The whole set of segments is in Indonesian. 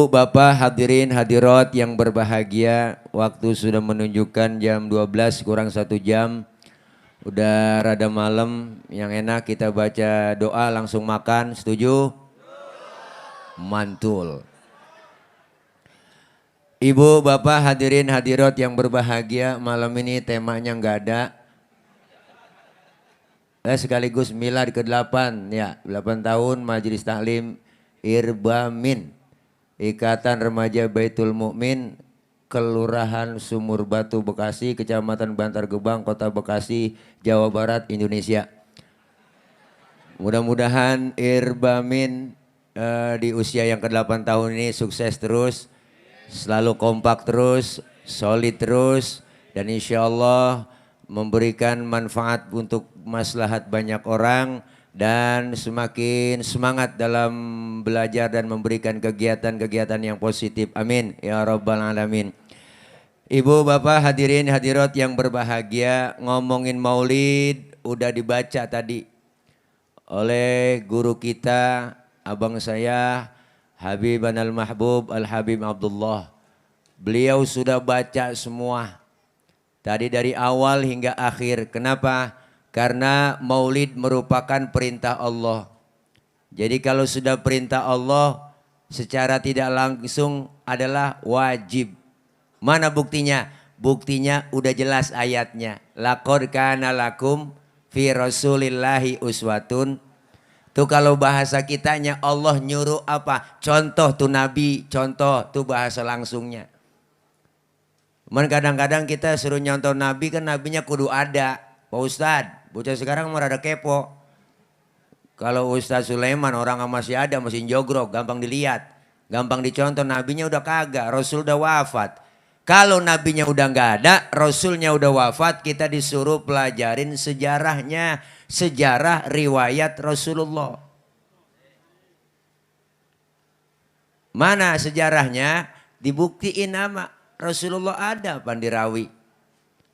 Ibu, Bapak, hadirin hadirat yang berbahagia, waktu sudah menunjukkan jam 12 kurang 1 jam. Udah rada malam, yang enak kita baca doa langsung makan, setuju? Mantul. Ibu, Bapak, hadirin hadirat yang berbahagia, malam ini temanya nggak ada. Sekaligus milad ke-8, ya 8 tahun Majelis Taklim Irbamin. Ikatan Remaja Baitul Mukmin, Kelurahan Sumur Batu, Bekasi, Kecamatan Bantar Gebang, Kota Bekasi, Jawa Barat, Indonesia. Mudah-mudahan Irbamin di usia yang ke-8 tahun ini sukses terus, selalu kompak terus, solid terus, dan insya Allah memberikan manfaat untuk maslahat banyak orang, dan semakin semangat dalam belajar dan memberikan kegiatan-kegiatan yang positif. Amin ya rabbal alamin. Ibu, Bapak, hadirin hadirat yang berbahagia, ngomongin maulid udah dibaca tadi oleh guru kita, abang saya Habib Al Mahbub Al Habib Abdullah. Beliau sudah baca semua tadi dari awal hingga akhir. Kenapa? Karena maulid merupakan perintah Allah. Jadi kalau sudah perintah Allah, secara tidak langsung adalah wajib. Mana buktinya? Buktinya udah jelas ayatnya. Laqad kana lakum fi rasulillahi uswatun. Tuh kalau bahasa kitanya Allah nyuruh apa? Contoh tuh Nabi, contoh tuh bahasa langsungnya. Cuman kadang-kadang kita suruh nyontoh Nabi, kan Nabinya kudu ada. Pak Ustadz, bocah sekarang mau rada kepo. Kalau Ustadz Sulaiman orang masih ada, masih jogrok, gampang dilihat. Gampang dicontoh, Nabinya udah kagak, Rasul udah wafat. Kalau Nabinya udah nggak ada, Rasulnya udah wafat, kita disuruh pelajarin sejarahnya. Sejarah riwayat Rasulullah. Mana sejarahnya? Dibuktiin nama Rasulullah ada pandirawi.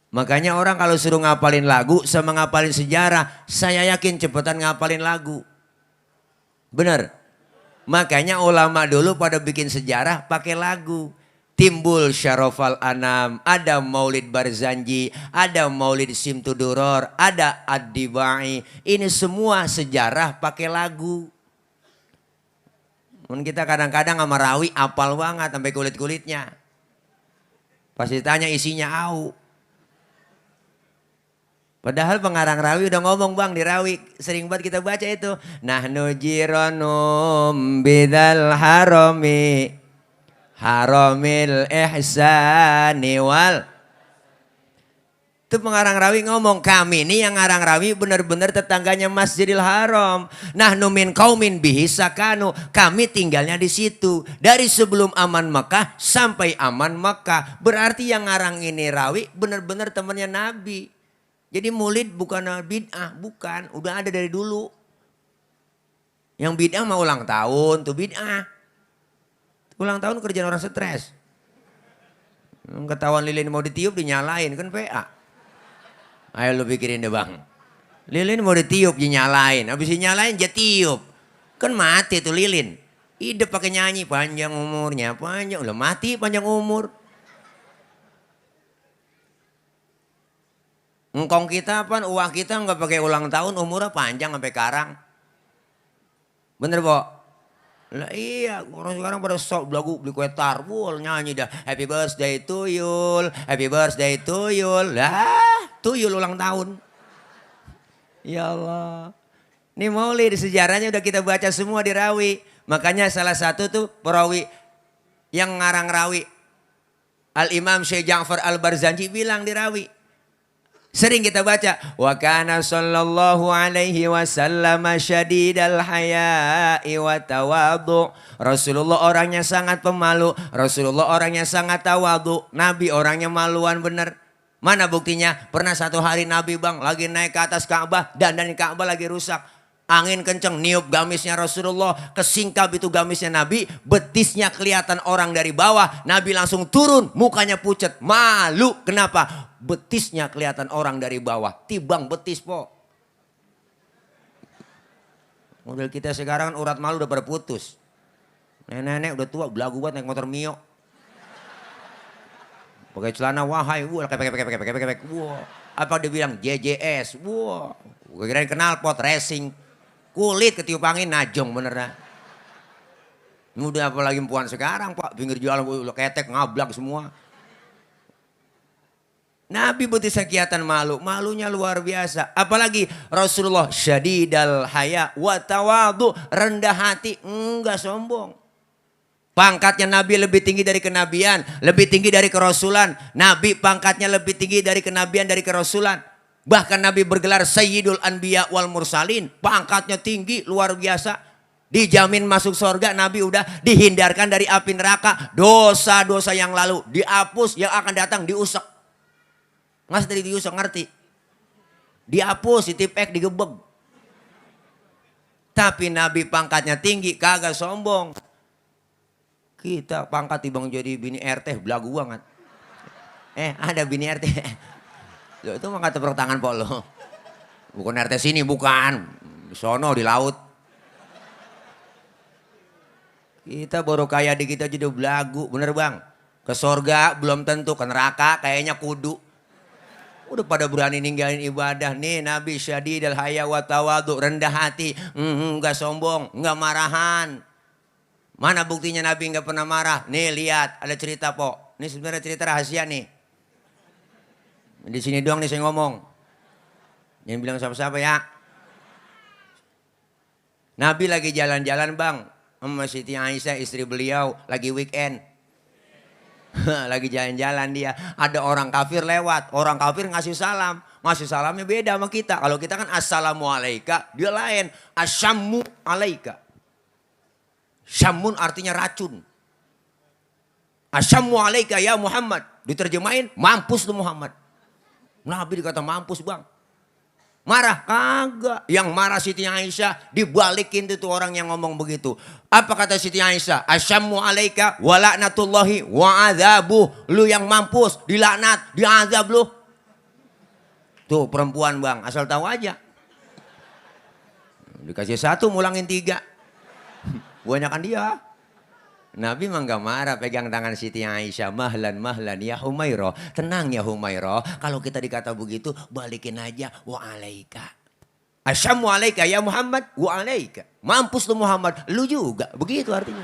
Makanya orang kalau suruh ngapalin lagu sama ngapalin sejarah, saya yakin cepetan ngapalin lagu. Bener? Makanya ulama dulu pada bikin sejarah pakai lagu. Timbul Syarofal Anam, ada Maulid Barzanji, ada Maulid Simtuduror, ada Ad-Dibai. Ini semua sejarah pakai lagu. Kita kadang-kadang sama rawi apal banget sampai kulit-kulitnya. Pas ditanya isinya au. Padahal pengarang rawi udah ngomong bang di rawi. Sering banget kita baca itu. Nahnu jiranum bidal harami. Haramil ihsani wal. Itu pengarang rawi ngomong. Kami ini yang ngarang rawi benar-benar tetangganya Masjidil Haram. Nahnu min qaumin bihi sakanu. Kami tinggalnya di situ. Dari sebelum aman Mekah sampai aman Mekah. Berarti yang ngarang ini rawi benar-benar temannya Nabi. Jadi maulid bukan bid'ah, bukan. Udah ada dari dulu. Yang bid'ah mah ulang tahun, tuh bid'ah. Ulang tahun kerjaan orang stres. Ketahuan lilin mau ditiup dinyalain, kan PA. Ayo lu pikirin deh bang. Lilin mau ditiup dinyalain, habis dinyalain dia tiup. Kan mati tuh lilin. Hidup pakai nyanyi, panjang umurnya, panjang. Udah mati panjang umur. Engkong kita apa, uang kita nggak pakai ulang tahun, umurnya panjang sampai karang. Bener Bo? Lah iya, orang sekarang pada sok lagu beli kue tarbul nyanyi dah. Happy birthday to you, happy birthday to you. Lah, tuyul ulang tahun. Ya Allah. Ini maulid sejarahnya udah kita baca semua di rawi. Makanya salah satu tuh perawi yang ngarang rawi. Al-Imam Syekh Ja'far Al-Barzanji bilang di rawi. Sering kita baca. Wa kana sallallahu alaihi wasallam syadidal haya'i wa tawadhu. Rasulullah orangnya sangat pemalu. Rasulullah orangnya sangat tawadhu. Nabi orangnya maluan bener. Mana buktinya? Pernah satu hari Nabi bang lagi naik ke atas Ka'bah. Dan Ka'bah lagi rusak. Angin kenceng niup gamisnya Rasulullah. Kesingkap itu gamisnya Nabi. Betisnya kelihatan orang dari bawah. Nabi langsung turun. Mukanya pucat. Malu. Kenapa? Betisnya kelihatan orang dari bawah. Tibang betis po. Model kita sekarang urat malu udah pada putus. Nenek-nenek udah tua, belagu banget naik motor Mio. Pakai celana wahai, wah kepek. Wah, apa dia bilang JJS, wah, gue kirain knalpot racing, kulit ketiup angin najong bener dah. Udah apalagi puan sekarang pak, pinggir jalan ketek ngablak semua. Nabi butuh sekiatan malu, malunya luar biasa. Apalagi Rasulullah syadidal haya wa tawadu, rendah hati, enggak sombong. Pangkatnya Nabi lebih tinggi dari kenabian, lebih tinggi dari kerasulan. Nabi pangkatnya lebih tinggi dari kenabian, dari kerasulan. Bahkan Nabi bergelar Sayyidul Anbiya wal Mursalin. Pangkatnya tinggi, luar biasa. Dijamin masuk surga, Nabi udah dihindarkan dari api neraka. Dosa-dosa yang lalu dihapus, yang akan datang diusek. Nggak tadi diusek, ngerti? Dihapus, ditipek, digebeg. Tapi Nabi pangkatnya tinggi, kagak sombong. Kita pangkat tibang jadi bini RT, belagu banget. Ada bini RT. Loh, itu mah kata tepuk tangan po lo. Bukan RT sini, bukan. Di sono, di laut. Kita baru kaya di kita jadi belagu, bener bang. Ke surga belum tentu, ke neraka kayaknya kudu. Udah pada berani ninggalin ibadah. Nih Nabi syadidal haya wa tawadu, rendah hati. Enggak sombong, enggak marahan. Mana buktinya Nabi nggak pernah marah? Nih lihat, ada cerita po. Ini sebenarnya cerita rahasia nih. Di sini doang nih saya ngomong. Jangan bilang siapa-siapa ya. Nabi lagi jalan-jalan bang, sama Siti Aisyah istri beliau lagi weekend. Lagi jalan-jalan dia. Ada orang kafir lewat. Orang kafir ngasih salam. Ngasih salamnya beda sama kita. Kalau kita kan assalamualaikum, dia lain. Asyammu alaika. Syamun artinya racun. Asyammu alaika ya Muhammad. Diterjemahin, mampus lu Muhammad. Nabi dikata mampus bang. Marah? Kagak. Yang marah Siti Aisyah, dibalikin tuh orang yang ngomong begitu. Apa kata Siti Aisyah? Asyammu alaika wa la'natullahi wa azabuh. Lu yang mampus, dilaknat, diazab lu. Tuh perempuan bang, asal tahu aja. Dikasih satu, mulangin tiga. Banyakan dia. Nabi mah gak marah pegang tangan Siti Aisyah. Mahlan ya Humairah. Tenang ya Humairah. Kalau kita dikata begitu balikin aja. Wa alaika. Asyammu alaika ya Muhammad. Wa alaika. Mampus lu Muhammad. Lu juga. Begitu artinya.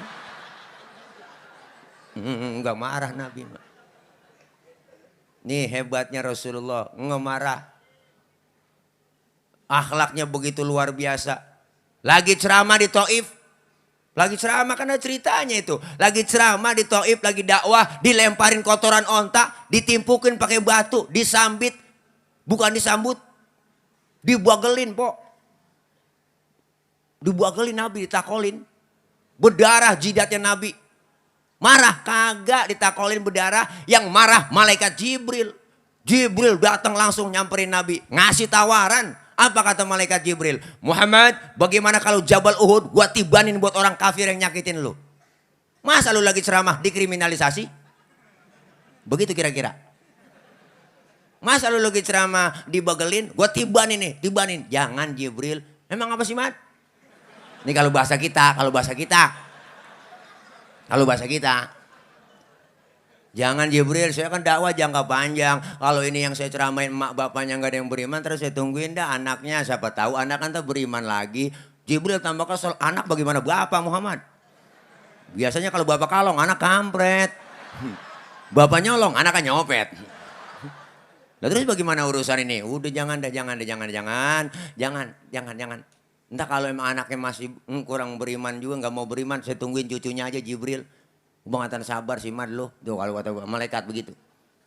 Gak marah Nabi. Nih hebatnya Rasulullah. Gak marah. Akhlaknya begitu luar biasa. Lagi ceramah di Taif. Lagi ceramah kan ada ceritanya itu. Lagi ceramah di Taif, lagi dakwah, dilemparin kotoran onta, ditimpukin pakai batu, disambit. Bukan disambut. Dibuagelin, po. Dibuagelin Nabi, ditakolin. Berdarah jidatnya Nabi. Marah, kagak ditakolin berdarah. Yang marah malaikat Jibril. Jibril datang langsung nyamperin Nabi. Ngasih tawaran. Apa kata malaikat Jibril? Muhammad, bagaimana kalau Jabal Uhud gua tibanin buat orang kafir yang nyakitin lu? Masa lu lagi ceramah dikriminalisasi? Begitu kira-kira. Masa lu lagi ceramah dibagelin, gua tibanin nih, tibanin. Jangan Jibril. Emang apa sih, Mat? Ini kalau bahasa kita, kalau bahasa kita. Kalau bahasa kita. Jangan Jibril, saya kan dakwah jangka panjang. Kalau ini yang saya ceramain emak bapaknya nggak ada yang beriman, terus saya tungguin dah anaknya. Siapa tahu anak kan beriman lagi. Jibril tambah kesel, anak bagaimana bapak Muhammad? Biasanya kalau bapak kalong, anak kampret. Bapak nyolong, anak kan nyopet. Nah, terus bagaimana urusan ini? Udah jangan. Entah kalau emang anaknya masih kurang beriman juga, nggak mau beriman, saya tungguin cucunya aja Jibril. Bangatan sabar sih Mad lo. Tuh kalau kata malaikat begitu.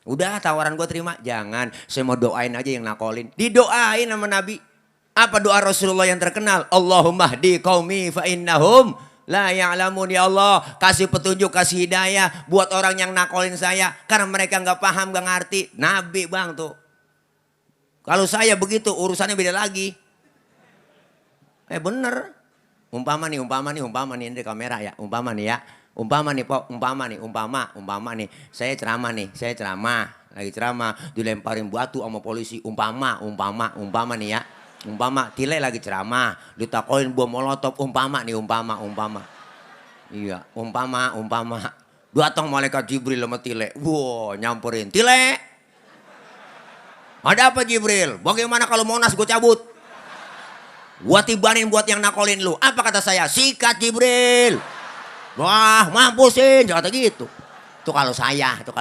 Udah tawaran gue terima. Jangan. Saya mau doain aja yang nakolin. Didoain sama Nabi. Apa doa Rasulullah yang terkenal? Allahumma hdi qaumi fa innahum la ya'lamun. Ya Allah kasih petunjuk, kasih hidayah buat orang yang nakolin saya. Karena mereka gak paham, gak ngerti. Nabi bang tuh. Kalau saya begitu urusannya beda lagi. Bener. Umpama nih. Ini kamera ya. Umpama nih ya. Umpama nih, saya ceramah, lagi ceramah, dilemparin batu sama polisi, umpama nih ya, Tile lagi ceramah, ditakoin bom molotov, umpama. Iya, umpama. Datang malaikat Jibril sama Tile. Wow, nyamperin. Tile, ada apa Jibril? Bagaimana kalau Monas gue cabut? Gua tibanin buat yang nakolin lu. Apa kata saya? Sikat Jibril. Wah, mampusin. Kata gitu. Itu kalau saya. Ini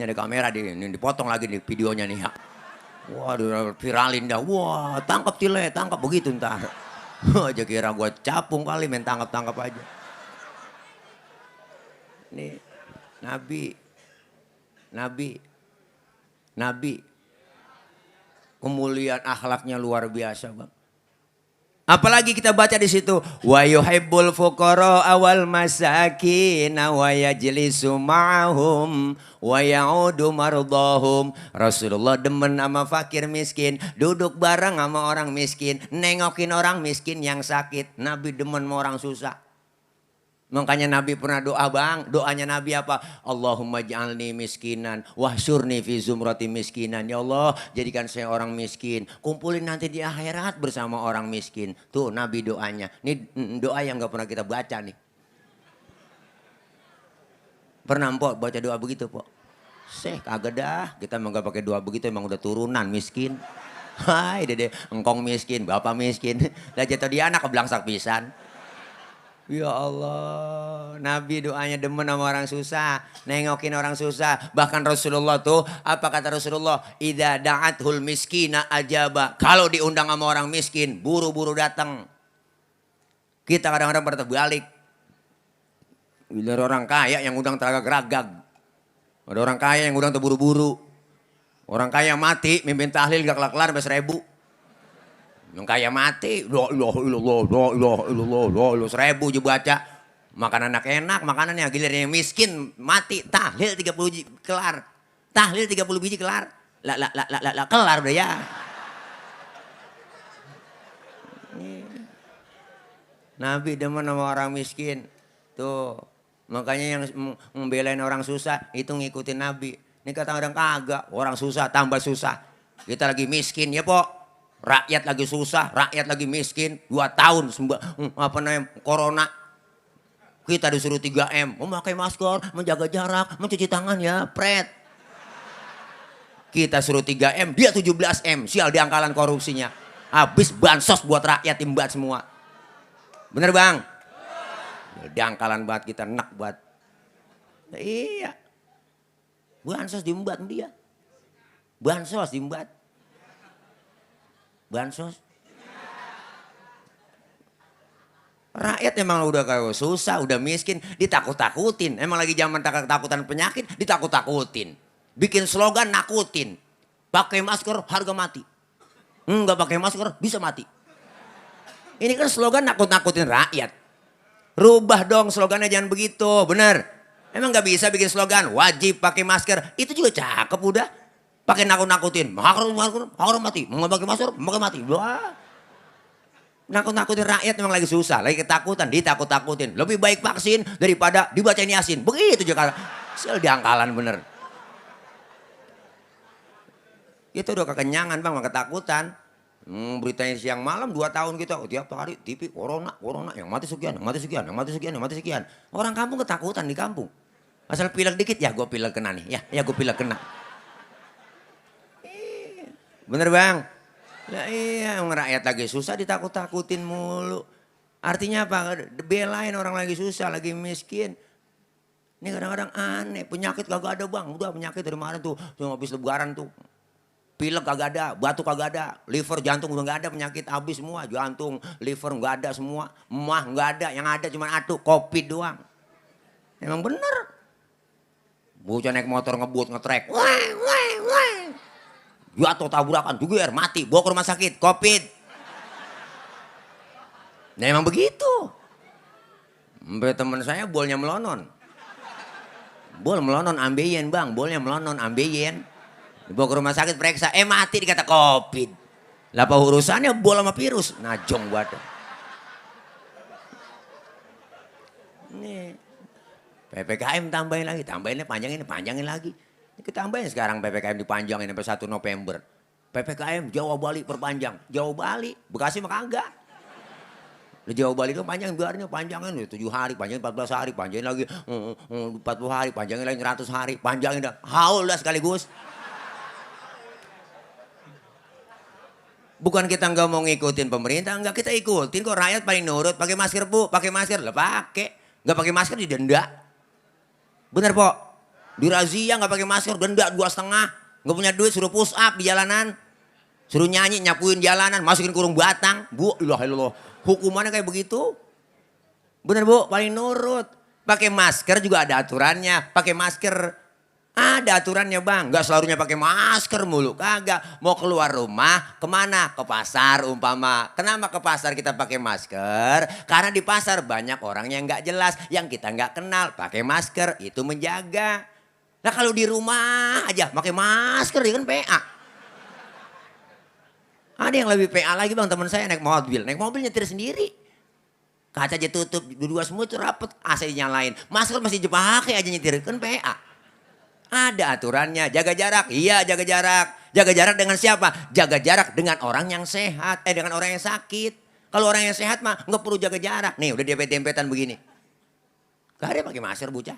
ada kamera ini dipotong lagi nih videonya nih ya. Wah, viralin dah. Wah, tangkap Tile, tangkap begitu ntar. Aja kira gua capung kali main tangkap aja. Nih, Nabi. Kemuliaan akhlaknya luar biasa, Bang. Apalagi kita baca di situ, wa yuhibbul fuqara awal masakin wa yajlisu ma'hum wa ya'udu mardahum. Rasulullah demen sama fakir miskin, duduk bareng sama orang miskin, nengokin orang miskin yang sakit. Nabi demen sama orang susah. Makanya Nabi pernah doa, Bang. Doanya Nabi apa? Allahumma ja'alni miskinan wahsyurni fi zumrati miskinan. Ya Allah, jadikan saya orang miskin. Kumpulin nanti di akhirat bersama orang miskin. Tuh Nabi doanya. Ini doa yang gak pernah kita baca nih. Pernah Mpok baca doa begitu, Pok? Kagak dah. Kita emang gak pakai doa begitu, emang udah turunan miskin. Hai dede, engkong miskin, bapak miskin. Lah jatuh di anak keblangsak pisan. Ya Allah, Nabi doanya demen sama orang susah, nengokin orang susah. Bahkan Rasulullah tuh, apa kata Rasulullah? Idza da'athul miskina ajaba. Kalau diundang sama orang miskin, buru-buru datang. Kita kadang-kadang terbalik. Bila ada orang kaya yang undang teragak-ragag. Ada orang kaya yang undang terburu-buru. Orang kaya mati, mimpin tahlil gak kelar-kelar sampai 1000. Yang kaya mati, la ilaha illallah, 1000 aja baca. Makanan enak, makanannya giliran yang miskin mati, tahlil 30 biji kelar. Tahlil 30 biji kelar. La kelar udah ya. Nabi demen sama orang miskin. Tuh, makanya yang membelain orang susah itu ngikutin Nabi. Ini kata orang kagak, orang susah tambah susah. Kita lagi miskin ya, Pok. Rakyat lagi susah, rakyat lagi miskin, 2 tahun corona. Kita disuruh 3M, memakai masker, menjaga jarak, mencuci tangan ya, pret. Kita suruh 3M, dia 17M, sial diangkalan korupsinya. Habis bansos buat rakyat imbat semua. Bener Bang? Diangkalan banget kita, enak banget. Nah, iya. Bansos diembat dia. Bansos diembat. Bansos. Rakyat emang udah kayak susah, udah miskin, ditakut-takutin. Emang lagi zaman takutan penyakit, ditakut-takutin. Bikin slogan nakutin. Pakai masker harga mati. Enggak pakai masker bisa mati. Ini kan slogan nakut-nakutin rakyat. Rubah dong slogannya, jangan begitu, bener. Emang gak bisa bikin slogan wajib pakai masker, itu juga cakep udah. Pakai nakut-nakutin, harus mati, mau pakai masker, pakai mati. Wah. Nakut-nakutin rakyat memang lagi susah, lagi ketakutan, ditakut-takutin. Lebih baik vaksin daripada dibacain Yasin. Begitu juga. Sel diangkalan bener. Itu udah kekenyangan Bang, ketakutan. Beritanya siang malam 2 tahun kita, tiap hari TV corona, yang mati sekian, yang mati sekian, yang mati sekian, yang mati sekian. Orang kampung ketakutan di kampung. Asal pilek dikit, ya gue pilek kena nih, ya gue pilek kena. Bener Bang? Lah iya, rakyat lagi susah ditakut-takutin mulu. Artinya apa? Belain orang lagi susah, lagi miskin. Ini kadang-kadang aneh, penyakit kagak ada Bang. Udah penyakit dari kemarin tuh, habis lebaran tuh. Pilek kagak ada, batuk kagak ada, liver, jantung udah gak ada, penyakit habis semua. Jantung, liver gak ada semua, emah gak ada, yang ada cuma atuk, covid doang. Emang bener. Bocah naik motor ngebut, ngetrek. Jatuh tabrakan, juger, mati, bawa ke rumah sakit, covid. Nah emang begitu. Sampai teman saya bolnya melonon. Bol melonon ambeien Bang, bolnya melonon ambeien. Dibawa ke rumah sakit periksa, mati dikata covid. Lah apa urusannya bol sama virus? Najong buat. Nih. PPKM tambahin lagi, panjangin lagi. Kita tambahin sekarang PPKM dipanjangin sampai 1 November. PPKM Jawa Bali perpanjang. Jawa Bali, Bekasi mah kagak. Di Jawa Bali itu panjang biarnya panjangin 7 hari, panjangin 14 hari, panjangin lagi 40 hari, panjangin lagi 100 hari, panjangin dah. Haul dah sekaligus. Bukan kita nggak mau ngikutin pemerintah, nggak kita ikutin kok, rakyat paling nurut. Pakai masker Bu, pakai masker lah pakai. Nggak pakai masker didenda. Bener Po? Dirazia nggak pakai masker denda 2,5. Nggak punya duit suruh push up di jalanan. Suruh nyanyi nyapuin jalanan, masukin kurung batang. Bu, ilah ilah. Hukumannya kayak begitu. Bener Bu, paling nurut. Pakai masker juga ada aturannya. Pakai masker ada aturannya Bang. Gak selalunya pakai masker mulu. Kagak. Mau keluar rumah kemana? Ke pasar umpama. Kenapa ke pasar kita pakai masker? Karena di pasar banyak orang yang gak jelas. Yang kita gak kenal. Pakai masker itu menjaga. Nah kalau di rumah aja pakai masker ya kan PA. Ada yang lebih PA lagi Bang, teman saya naik mobil. Naik mobil nyetir sendiri. Kaca aja tutup, dua semua itu rapet, AC nyalain. Masker masih dipakai aja nyetir, kan PA. Ada aturannya, jaga jarak. Iya jaga jarak. Jaga jarak dengan siapa? Jaga jarak dengan orang yang sehat. Dengan orang yang sakit. Kalau orang yang sehat mah nggak perlu jaga jarak. Nih udah dempet-dempetan begini. Gak ada pakai masker bocah.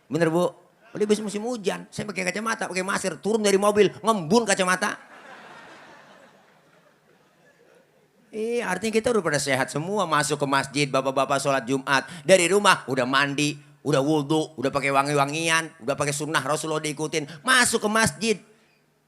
Bener Bu? Udah bisa musim hujan. Saya pakai kacamata, pakai masker. Turun dari mobil, ngembun kacamata. Iya artinya kita udah pada sehat semua. Masuk ke masjid, bapak-bapak sholat Jumat. Dari rumah udah mandi, udah wudhu, udah pakai wangi-wangian. Udah pakai sunnah Rasulullah diikutin. Masuk ke masjid.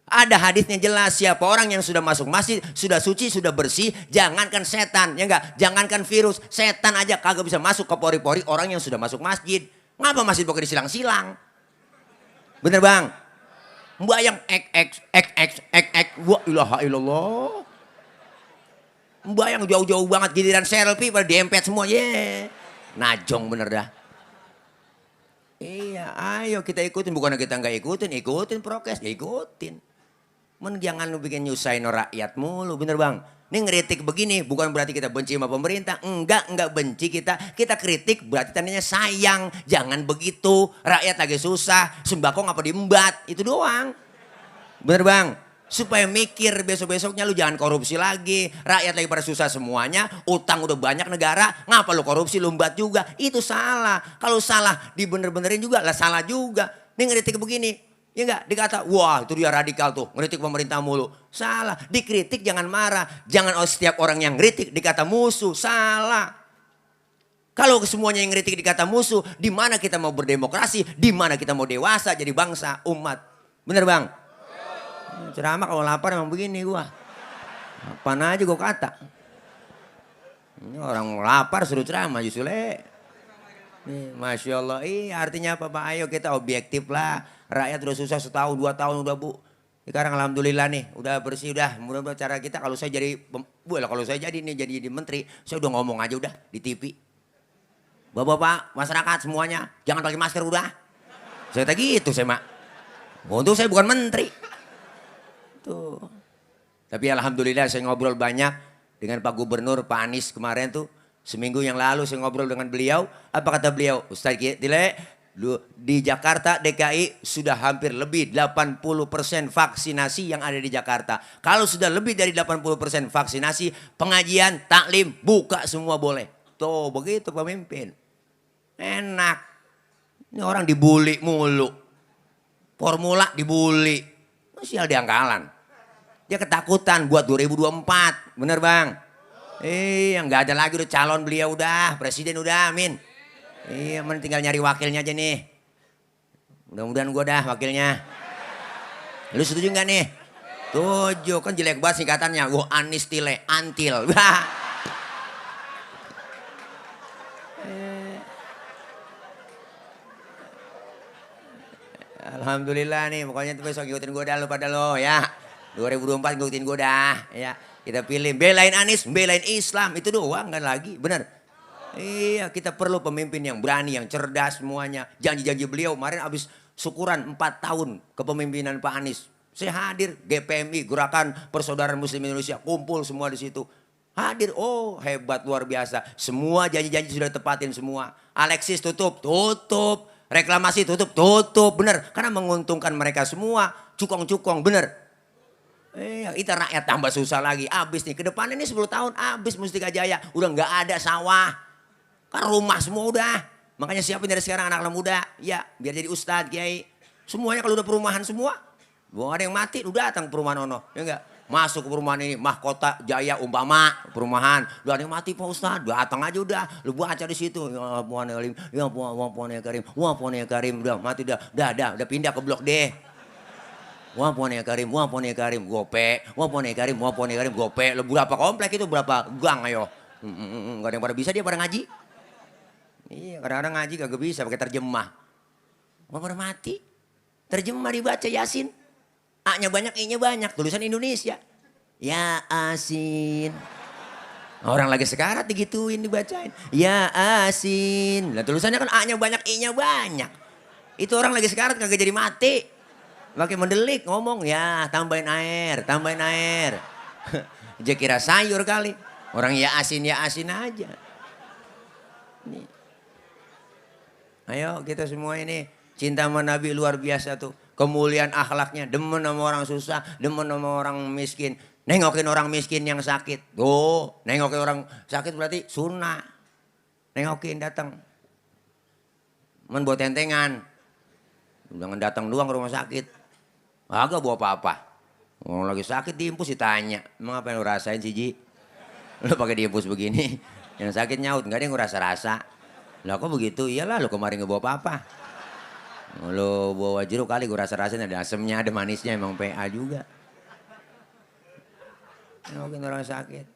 Ada hadisnya jelas siapa orang yang sudah masuk masjid. Sudah suci, sudah bersih. Jangankan setan, ya enggak? Jangankan virus. Setan aja kagak bisa masuk ke pori-pori orang yang sudah masuk masjid. Ngapa masjid pakai disilang-silang? Bener Bang? Mbak yang ek. Wah ilaha illallah. Mbak yang jauh-jauh banget giliran selfie pada diempet semua. Najong bener dah. Iya ayo kita ikutin. Bukan kita nggak ikutin. Ikutin prokes ya ikutin. Jangan lu bikin nyusahin rakyat mulu. Bener Bang. Ini ngeritik begini bukan berarti kita benci sama pemerintah. Enggak benci kita. Kita kritik berarti tandanya sayang. Jangan begitu. Rakyat lagi susah. Sembako ngapa diembat. Itu doang. Bener Bang. Supaya mikir besok-besoknya lu jangan korupsi lagi. Rakyat lagi pada susah semuanya. Utang udah banyak negara. Ngapa lu korupsi lumbat juga. Itu salah. Kalau salah dibener-benerin juga lah salah juga. Ini ngeritik begini. Ya enggak dikata wah itu dia radikal tuh. Ngeritik pemerintah mulu. Salah. Dikritik jangan marah. Jangan setiap orang yang ngeritik dikata musuh. Salah. Kalau semuanya yang ngeritik dikata musuh. Di mana kita mau berdemokrasi. Di mana kita mau dewasa jadi bangsa umat. Bener Bang? Ceramah kalau lapar emang begini gua. Apaan aja gua kata. Ini orang lapar suruh ceramah justru le. Masya Allah. Artinya apa Pak? Ayo kita objektif lah. Rakyat udah susah setahun 2 tahun udah Bu. Sekarang alhamdulillah nih udah bersih udah. Mudah-mudahan cara kita kalau saya jadi kalau saya jadi nih jadi menteri, saya udah ngomong aja udah di TV. Bapak-bapak masyarakat semuanya jangan pakai masker udah. Saya kata gitu saya mak. Untung saya bukan menteri. Tuh. Tapi alhamdulillah saya ngobrol banyak dengan Pak Gubernur Pak Anies kemarin tuh. Seminggu yang lalu saya ngobrol dengan beliau. Apa kata beliau? Ustaz Tile, di Jakarta DKI sudah hampir lebih 80% vaksinasi yang ada di Jakarta. Kalau sudah lebih dari 80% vaksinasi, pengajian, taklim, buka semua boleh. Tuh begitu pemimpin. Enak. Ini orang dibully mulu. Formula dibully. Sial di angkalan. Dia ketakutan buat 2024. Bener Bang? Nggak ada lagi udah calon beliau udah. Presiden udah amin. Men tinggal nyari wakilnya aja nih. Mudah-mudahan gue dah wakilnya. Lu setuju nggak nih? Setuju. Kan jelek banget singkatannya. Gue Anies Tile. Antil. Alhamdulillah nih, pokoknya tuh besok ikutin gue dah lo pada lo ya. 2024 ikutin gue dah ya. Kita pilih, belain Anies, belain Islam, itu doang kan lagi, bener. Iya kita perlu pemimpin yang berani, yang cerdas semuanya. Janji-janji beliau kemarin abis syukuran 4 tahun kepemimpinan Pak Anies. Saya hadir, GPMI, Gerakan Persaudaraan Muslim Indonesia, kumpul semua di situ. Hadir, oh hebat luar biasa. Semua janji-janji sudah tepatin semua. Alexis tutup. Reklamasi tutup, bener. Karena menguntungkan mereka semua, cukong-cukong, bener. Kita rakyat tambah susah lagi. Abis nih, ke depan ini 10 tahun abis Mustika Jaya. Udah nggak ada sawah. Kan rumah semua udah. Makanya siapin dari sekarang anak-anak muda. Ya, biar jadi ustadz, kiai. Semuanya kalau udah perumahan semua. Belum ada yang mati, udah datang perumahan ono. Ya enggak? Masuk ke perumahan ini, mahkota Jaya umpama perumahan. Udah ada yang mati Pak Ustadz, datang aja udah. Lu baca di situ. Ya Puan Karim, ya Puan Karim, wah Puan Karim. Udah mati udah pindah ke blok D. Wah Puan Karim, wah Puan Karim, gope. Wah Puan Karim, wah Puan Karim, gope. Lu berapa komplek itu, berapa gang ayo. Gak ada yang pada bisa, dia pada ngaji. Iya, kadang-kadang ngaji kagak bisa pakai terjemah. Mau pada mati. Terjemah dibaca Yasin. A-nya banyak, I-nya banyak. Tulisan Indonesia. Ya Asin. Orang lagi sekarat digituin, dibacain. Ya Asin. Nah, tulisannya kan A-nya banyak, I-nya banyak. Itu orang lagi sekarat kagak jadi mati. Pakai mendelik ngomong, ya tambahin air, tambahin air. Dia kira sayur kali. Orang ya asin aja. Nih. Ayo kita semua ini cinta sama Nabi luar biasa tuh. Kemuliaan akhlaknya, demen sama orang susah, demen sama orang miskin. Nengokin orang miskin yang sakit. Tuh, nengokin orang sakit berarti sunnah. Nengokin datang. Men buat tentengan. Jangan datang doang ke rumah sakit. Agak bawa apa-apa. Orang lagi sakit diimpus ditanya. Emang apa yang lu rasain sih Ji? Lu pakai diimpus begini. Yang sakit nyaut, enggak ada yang ngerasa-rasa. Lah kok begitu? Iyalah lu kemarin nggak bawa apa-apa. Lu bawa jeruk kali gue rasa-rasain ada asemnya, ada manisnya, emang PA juga. Mungkin orang sakit.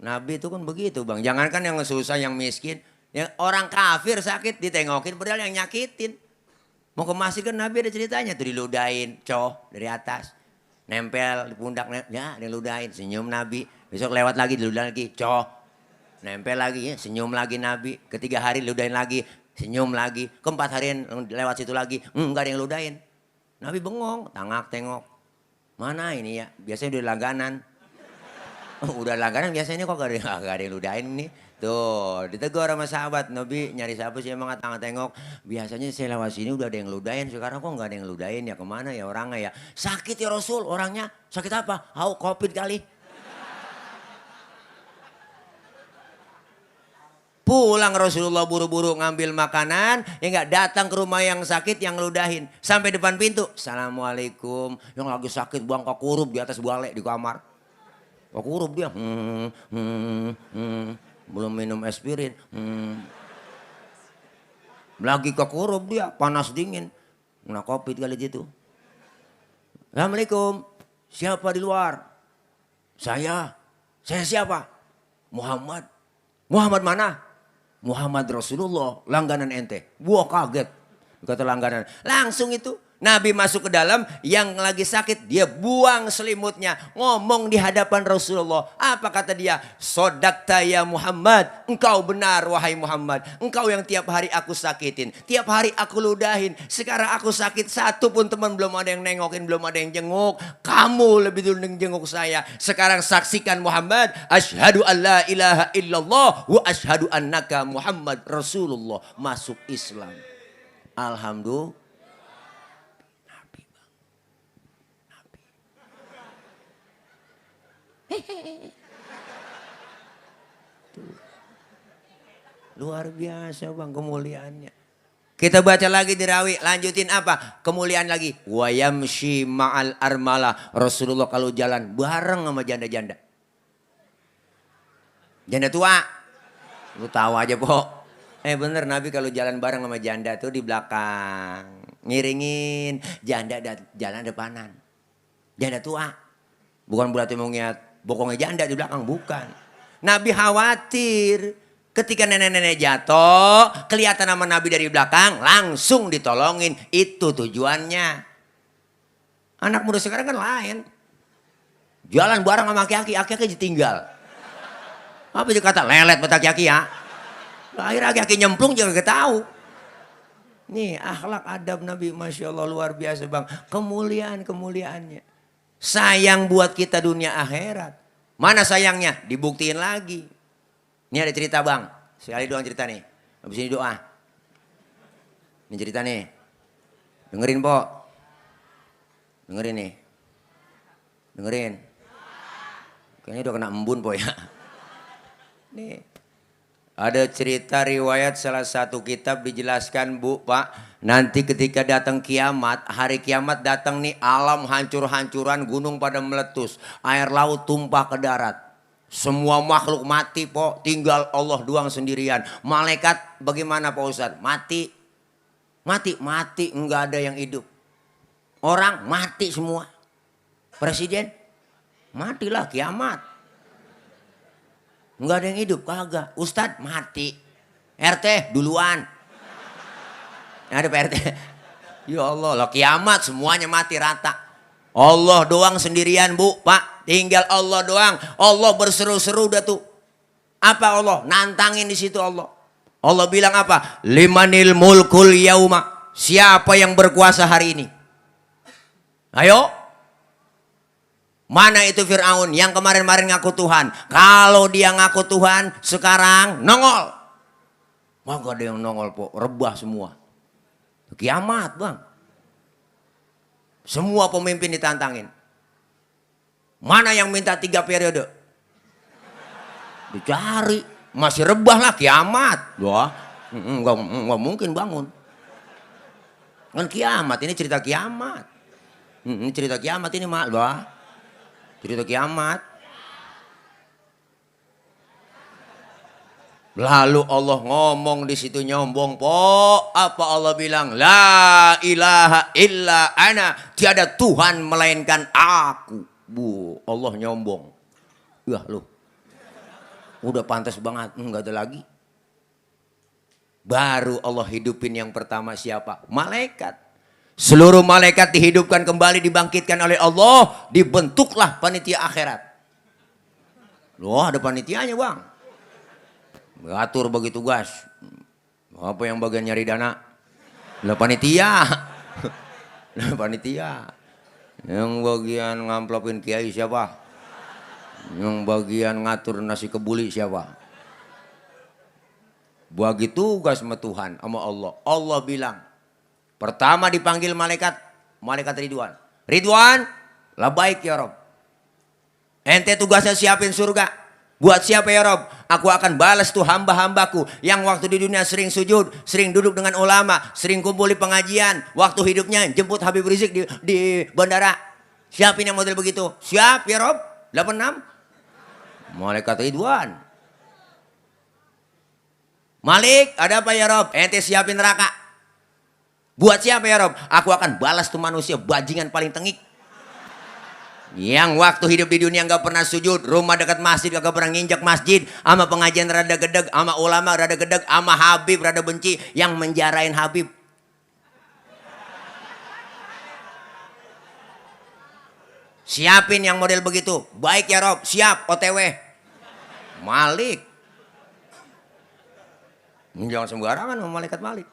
Nabi itu kan begitu bang. Jangankan yang susah, yang miskin. Yang orang kafir sakit ditengokin padahal yang nyakitin. Mau ke masjid kan Nabi ada ceritanya tuh diludahin, dari atas. Nempel di pundak, ya diludahin, senyum Nabi. Besok lewat lagi diludahin lagi, nempel lagi, ya, senyum lagi Nabi. Ketiga hari diludahin lagi, senyum lagi. Keempat hari lewat situ lagi, enggak ada yang ludahin. Nabi bengong, tengok. Mana ini ya? Biasanya udah langganan. Udah langganan biasanya kok gak ada yang ludahin nih. Tuh, ditegur sama sahabat. Nabi nyari siapa sih emang tengok. Biasanya saya lewat sini udah ada yang ludahin. Sekarang kok gak ada yang ludahin ya, kemana ya orangnya ya. Sakit ya Rasul orangnya. Sakit apa? Covid kali. Pulang Rasulullah buru-buru ngambil makanan, ya enggak datang ke rumah yang sakit yang ludahin. Sampai depan pintu, Assalamualaikum. Yang lagi sakit buang kakurup di atas balek di kamar. Kakurup dia, belum minum aspirin. Lagi kakurup dia, panas dingin. Kena Covid kali gitu. Assalamualaikum, siapa di luar? Saya siapa? Muhammad. Muhammad mana? Muhammad Rasulullah, langganan ente. Gua kaget, kata langganan. Langsung itu Nabi masuk ke dalam, yang lagi sakit dia buang selimutnya. Ngomong di hadapan Rasulullah. Apa kata dia? Sodakta ya Muhammad. Engkau benar wahai Muhammad. Engkau yang tiap hari aku sakitin. Tiap hari aku ludahin. Sekarang aku sakit, satu pun teman belum ada yang nengokin, belum ada yang jenguk. Kamu lebih dulu jenguk saya. Sekarang saksikan Muhammad. Asyhadu an la ilaha illallah. Wa asyhadu annaka Muhammad Rasulullah. Masuk Islam. Alhamdulillah. Luar biasa bang kemuliaannya. Kita baca lagi di Rawi, lanjutin apa? Kemuliaan lagi. Wa yamshi ma'al armala. Rasulullah kalau jalan bareng sama janda-janda. Janda tua. Lu tahu aja pok. Bener Nabi kalau jalan bareng sama janda tuh di belakang. Ngiringin janda jalan depanan. Janda tua. Bukan berarti mau ngiat bokongnya janda di belakang, bukan. Nabi khawatir ketika nenek-nenek jatuh, kelihatan nama Nabi dari belakang, langsung ditolongin. Itu tujuannya. Anak muda sekarang kan lain. Jalan bareng sama aki-aki ditinggal. Apa dia kata lelet mata aki-aki ya? Akhirnya aki-aki nyemplung juga gak tahu. Nih akhlak adab Nabi, Masya Allah luar biasa bang. Kemuliaannya. Sayang buat kita dunia akhirat. Mana sayangnya? Dibuktiin lagi. Ini ada cerita bang. Sekali doang cerita nih. Habis ini doa. Ini cerita nih. Dengerin pok. Dengerin nih. Dengerin. Kayaknya udah kena embun po ya. Nih. Ada cerita riwayat salah satu kitab dijelaskan Bu, Pak. Nanti ketika datang kiamat, hari kiamat datang nih, alam hancur-hancuran, gunung pada meletus. Air laut tumpah ke darat. Semua makhluk mati po, tinggal Allah doang sendirian. Malaikat bagaimana Pak Ustadz? Mati. Mati, enggak ada yang hidup. Orang mati semua. Presiden matilah kiamat. Enggak ada yang hidup, kagak. Ustadz mati. RT duluan. Ada Pak RT. Ya Allah, lah kiamat semuanya mati rata. Allah doang sendirian Bu, Pak. Tinggal Allah doang. Allah berseru-seru dah tuh. Apa Allah? Nantangin di situ Allah. Allah bilang apa? Limanil mulkul yauma. Siapa yang berkuasa hari ini? Ayo. Mana itu Fir'aun yang kemarin-kemarin ngaku Tuhan? Kalau dia ngaku Tuhan, sekarang nongol. Maka ada yang nongol, po. Rebah semua. Kiamat, Bang. Semua pemimpin ditantangin. Mana yang minta 3 periode? Dicari. Masih rebah lah, kiamat. Wah, enggak mungkin bangun. Kan kiamat, ini cerita kiamat. Ini cerita kiamat ini, Mak. Wah. Cerita kiamat. Lalu Allah ngomong di situ nyombong po. Apa Allah bilang? La ilaha illa ana. Tiada Tuhan melainkan aku. Bu, Allah nyombong. Wah lu. Udah pantas banget. Enggak ada lagi. Baru Allah hidupin yang pertama siapa? Malaikat. Seluruh malaikat dihidupkan kembali, dibangkitkan oleh Allah. Dibentuklah panitia akhirat. Loh, ada panitianya, Bang. Ngatur bagi tugas. Apa yang bagian nyari dana? Lah panitia. Lah panitia. Yang bagian ngamplopin kiai siapa? Yang bagian ngatur nasi kebuli siapa? Bagi tugas sama Tuhan, sama Allah. Allah bilang, pertama dipanggil malaikat Ridwan. Ridwan, labaik ya Rob. Ente tugasnya siapin surga. Buat siapa ya Rob? Aku akan balas tuh hamba-hambaku yang waktu di dunia sering sujud, sering duduk dengan ulama, sering kumpul di pengajian. Waktu hidupnya jemput Habib Rizik di bandara. Siapin yang model begitu. Siap ya Rob? 86. Malaikat Ridwan. Malik, ada apa ya Rob? Ente siapin neraka. Buat siapa ya Rob? Aku akan balas tuh manusia bajingan paling tengik. Yang waktu hidup di dunia nggak pernah sujud, rumah dekat masjid gak pernah nginjak masjid, ama pengajian rada gedeg, ama ulama rada gedeg, ama Habib rada benci, yang menjarain Habib. Siapin yang model begitu. Baik ya Rob, siap OTW. Malik. Jangan sembarangan sama malaikat Malik.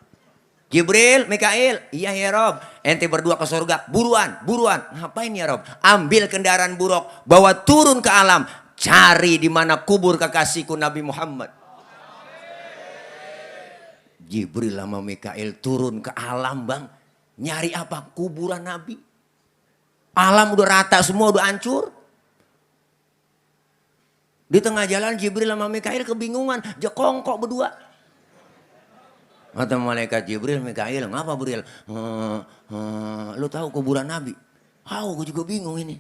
Jibril, Mikail, iya ya Rob. Ente berdua ke surga, buruan. Ngapain ya Rob? Ambil kendaraan buruk, bawa turun ke alam, cari di mana kubur kekasihku Nabi Muhammad. Jibril sama Mikail turun ke alam, Bang. Nyari apa? Kuburan Nabi. Alam udah rata semua, udah hancur. Di tengah jalan Jibril sama Mikail kebingungan, jekongkok berdua. Kata malaikat Jibril, Mikail, ngapa Jibril? Lu tahu kuburan Nabi? Gue juga bingung ini.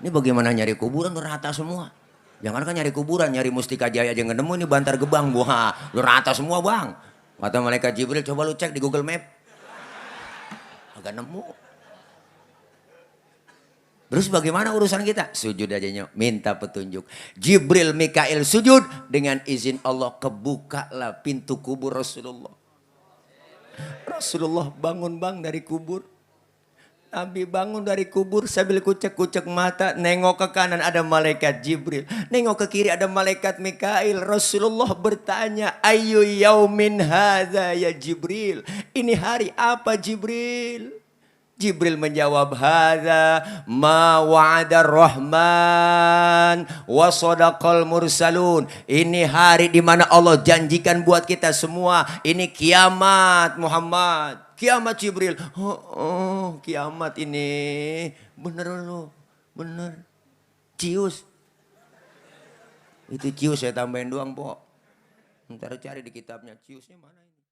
Ini bagaimana nyari kuburan udah rata semua. Jangan kan nyari kuburan, nyari Mustika Jaya aja nggak nemu, ini Bantar Gebang. Wah, udah rata semua Bang. Kata malaikat Jibril, coba lu cek di Google Map. Agak nemu. Terus bagaimana urusan kita? Sujud aja nyok, minta petunjuk. Jibril, Mikail sujud, dengan izin Allah kebukalah pintu kubur Rasulullah. Rasulullah bangun Bang dari kubur. Nabi bangun dari kubur sambil kucek-kucek mata, nengok ke kanan ada malaikat Jibril, nengok ke kiri ada malaikat Mikail. Rasulullah bertanya, ayu yaumin hadza ya Jibril? Ini hari apa Jibril? Jibril menjawab, hadza ma wa'ada rahman wa sadaqal mursalun. Ini hari di mana Allah janjikan buat kita semua. Ini kiamat Muhammad. Kiamat Jibril. Oh, kiamat ini. Bener lu. Bener. Cius. Itu cius saya tambahin doang, Po. Ntar cari di kitabnya ciusnya mana ini.